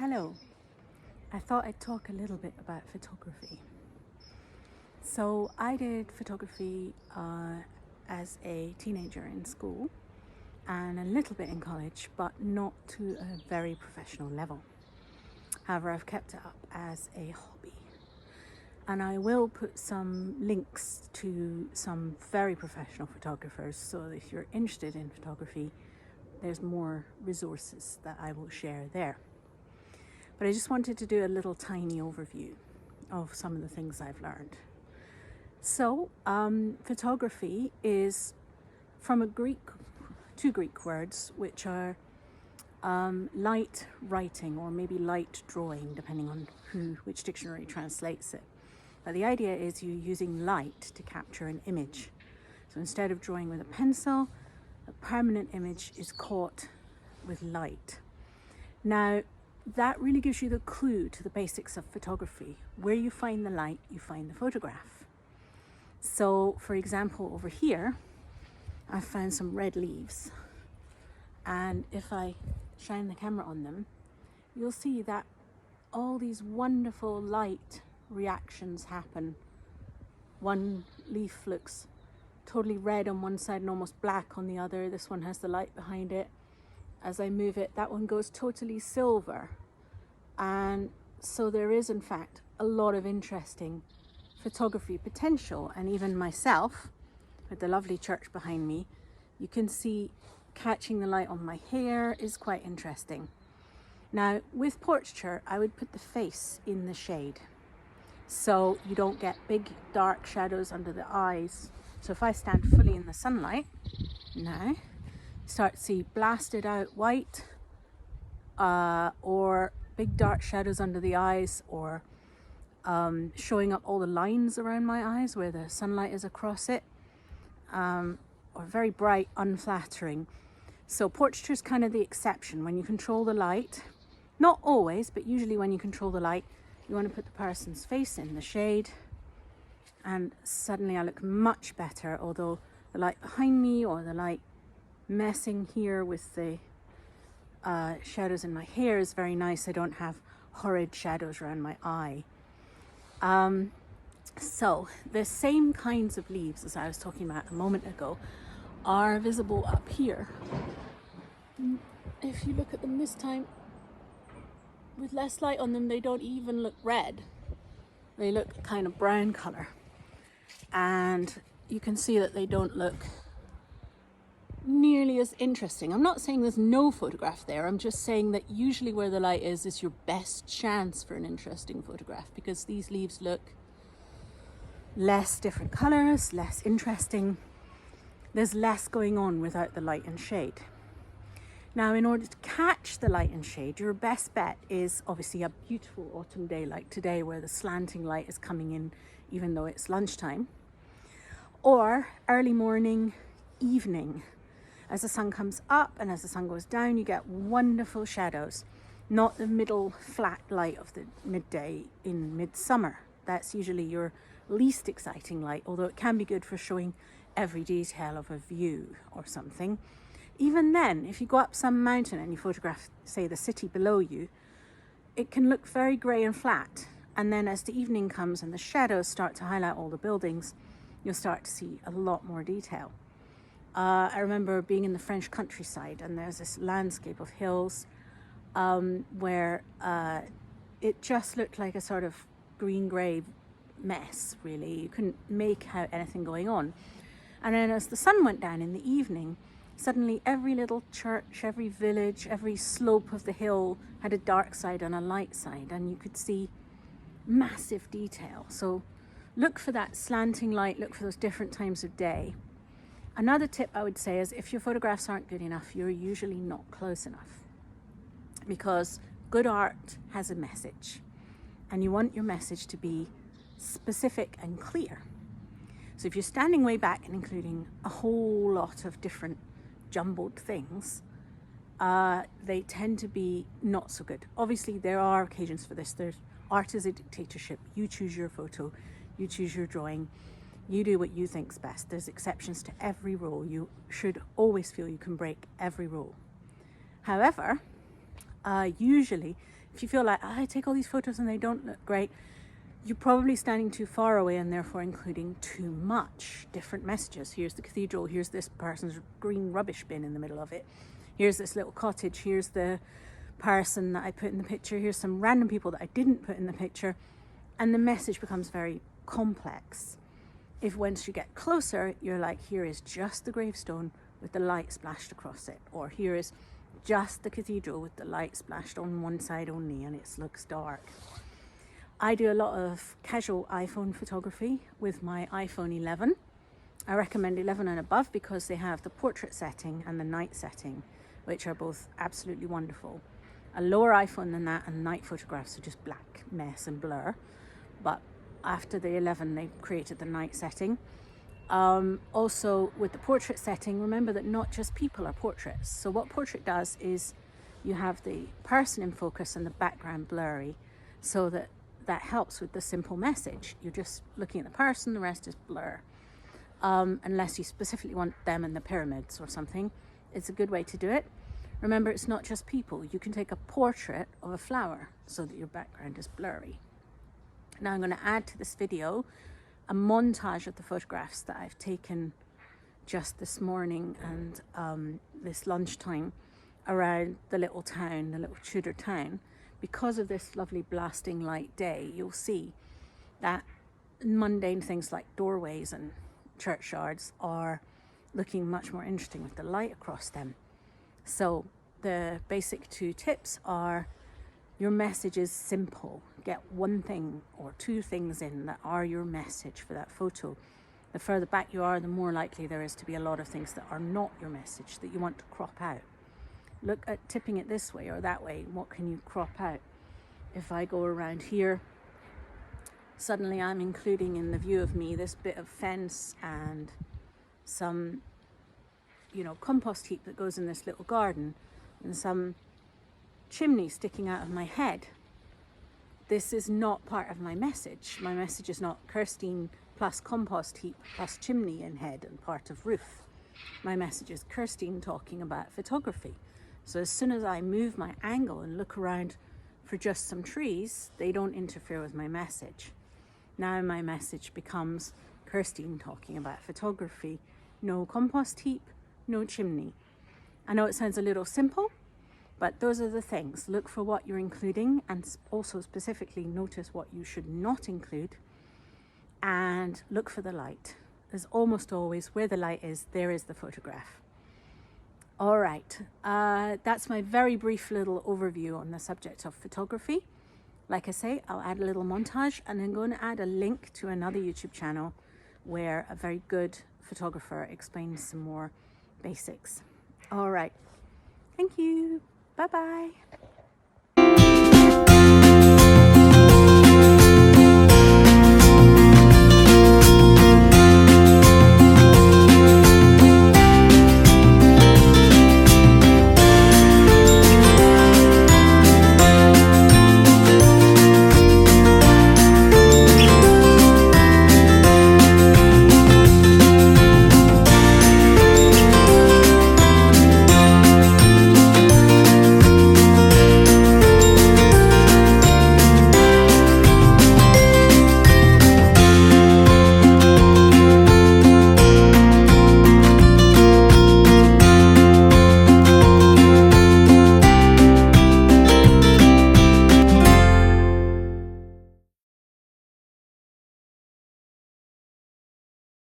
Hello, I thought I'd talk a little bit about photography. So I did photography as a teenager in school and a little bit in college, but not to a very professional level. However, I've kept it up as a hobby. And I will put some links to some very professional photographers, so that if you're interested in photography, there's more resources that I will share there. But I just wanted to do a little tiny overview of some of the things I've learned. So, photography is from two Greek words, which are light writing or maybe light drawing, depending on which dictionary translates it. But the idea is you're using light to capture an image. So instead of drawing with a pencil, a permanent image is caught with light. Now, that really gives you the clue to the basics of photography. Where you find the light, you find the photograph. So, for example, over here, I found some red leaves. And if I shine the camera on them, you'll see that all these wonderful light reactions happen. One leaf looks totally red on one side and almost black on the other. This one has the light behind it. As I move it, that one goes totally silver. And so there is, in fact, a lot of interesting photography potential. And even myself, with the lovely church behind me, you can see catching the light on my hair is quite interesting. Now, with portraiture, I would put the face in the shade, so you don't get big dark shadows under the eyes. So if I stand fully in the sunlight now, start to see blasted out white or big dark shadows under the eyes, or showing up all the lines around my eyes where the sunlight is across it, or very bright, unflattering. So portraiture is kind of the exception. When you control the light, not always, but usually when you control the light, you want to put the person's face in the shade, and suddenly I look much better, although the light behind me or the light messing here with the shadows in my hair is very nice. I don't have horrid shadows around my eye. So the same kinds of leaves as I was talking about a moment ago are visible up here. If you look at them this time, with less light on them, they don't even look red. They look kind of brown color. And you can see that they don't look nearly as interesting. I'm not saying there's no photograph there. I'm just saying that usually where the light is your best chance for an interesting photograph, because these leaves look less different colors, less interesting. There's less going on without the light and shade. Now, in order to catch the light and shade, your best bet is obviously a beautiful autumn day like today, where the slanting light is coming in even though it's lunchtime, or early morning, evening. As the sun comes up and as the sun goes down, you get wonderful shadows, not the middle flat light of the midday in midsummer. That's usually your least exciting light, although it can be good for showing every detail of a view or something. Even then, if you go up some mountain and you photograph, say, the city below you, it can look very grey and flat. And then as the evening comes and the shadows start to highlight all the buildings, you'll start to see a lot more detail. I remember being in the French countryside, and there's this landscape of hills where it just looked like a sort of green-grey mess, really. You couldn't make out anything going on. And then as the sun went down in the evening, suddenly every little church, every village, every slope of the hill had a dark side and a light side, and you could see massive detail. So look for that slanting light, look for those different times of day. Another tip I would say is, if your photographs aren't good enough, you're usually not close enough, because good art has a message, and you want your message to be specific and clear. So if you're standing way back and including a whole lot of different jumbled things, they tend to be not so good. Obviously, there are occasions for this. Art is a dictatorship. You choose your photo, you choose your drawing, you do what you think's best. There's exceptions to every rule. You should always feel you can break every rule. However, usually If you feel like, I take all these photos and they don't look great, you're probably standing too far away and therefore including too much different messages. Here's the cathedral, here's this person's green rubbish bin in the middle of it, here's this little cottage, here's the person that I put in the picture, here's some random people that I didn't put in the picture, and the message becomes very complex. If once you get closer, you're like, here is just the gravestone with the light splashed across it, or here is just the cathedral with the light splashed on one side only and it looks dark. I do a lot of casual iPhone photography with my iPhone 11. I recommend 11 and above because they have the portrait setting and the night setting, which are both absolutely wonderful. A lower iPhone than that and night photographs are just black mess and blur. But after the 11, they created the night setting. Also with the portrait setting, remember that not just people are portraits. So what portrait does is you have the person in focus and the background blurry, so that helps with the simple message. You're just looking at the person, the rest is blur. Unless you specifically want them in the pyramids or something, it's a good way to do it. Remember, it's not just people. You can take a portrait of a flower so that your background is blurry. Now I'm going to add to this video a montage of the photographs that I've taken just this morning and this lunchtime around the little town, the little Tudor town. Because of this lovely blasting light day, you'll see that mundane things like doorways and churchyards are looking much more interesting with the light across them. So the basic 2 tips are: your message is simple. Get one thing or 2 things in that are your message for that photo. The further back you are, the more likely there is to be a lot of things that are not your message that you want to crop out. Look at tipping it this way or that way. What can you crop out? If I go around here, suddenly I'm including in the view of me this bit of fence and some, compost heap that goes in this little garden and some chimney sticking out of my head. This is not part of my message. My message is not Kirsteen plus compost heap plus chimney in head and part of roof. My message is Kirsteen talking about photography. So as soon as I move my angle and look around for just some trees, they don't interfere with my message. Now my message becomes Kirsteen talking about photography. No compost heap, no chimney. I know it sounds a little simple, but those are the things. Look for what you're including and also specifically notice what you should not include, and look for the light. As almost always, where the light is, there is the photograph. All right, that's my very brief little overview on the subject of photography. Like I say, I'll add a little montage and I'm going to add a link to another YouTube channel where a very good photographer explains some more basics. All right, thank you. Bye-bye.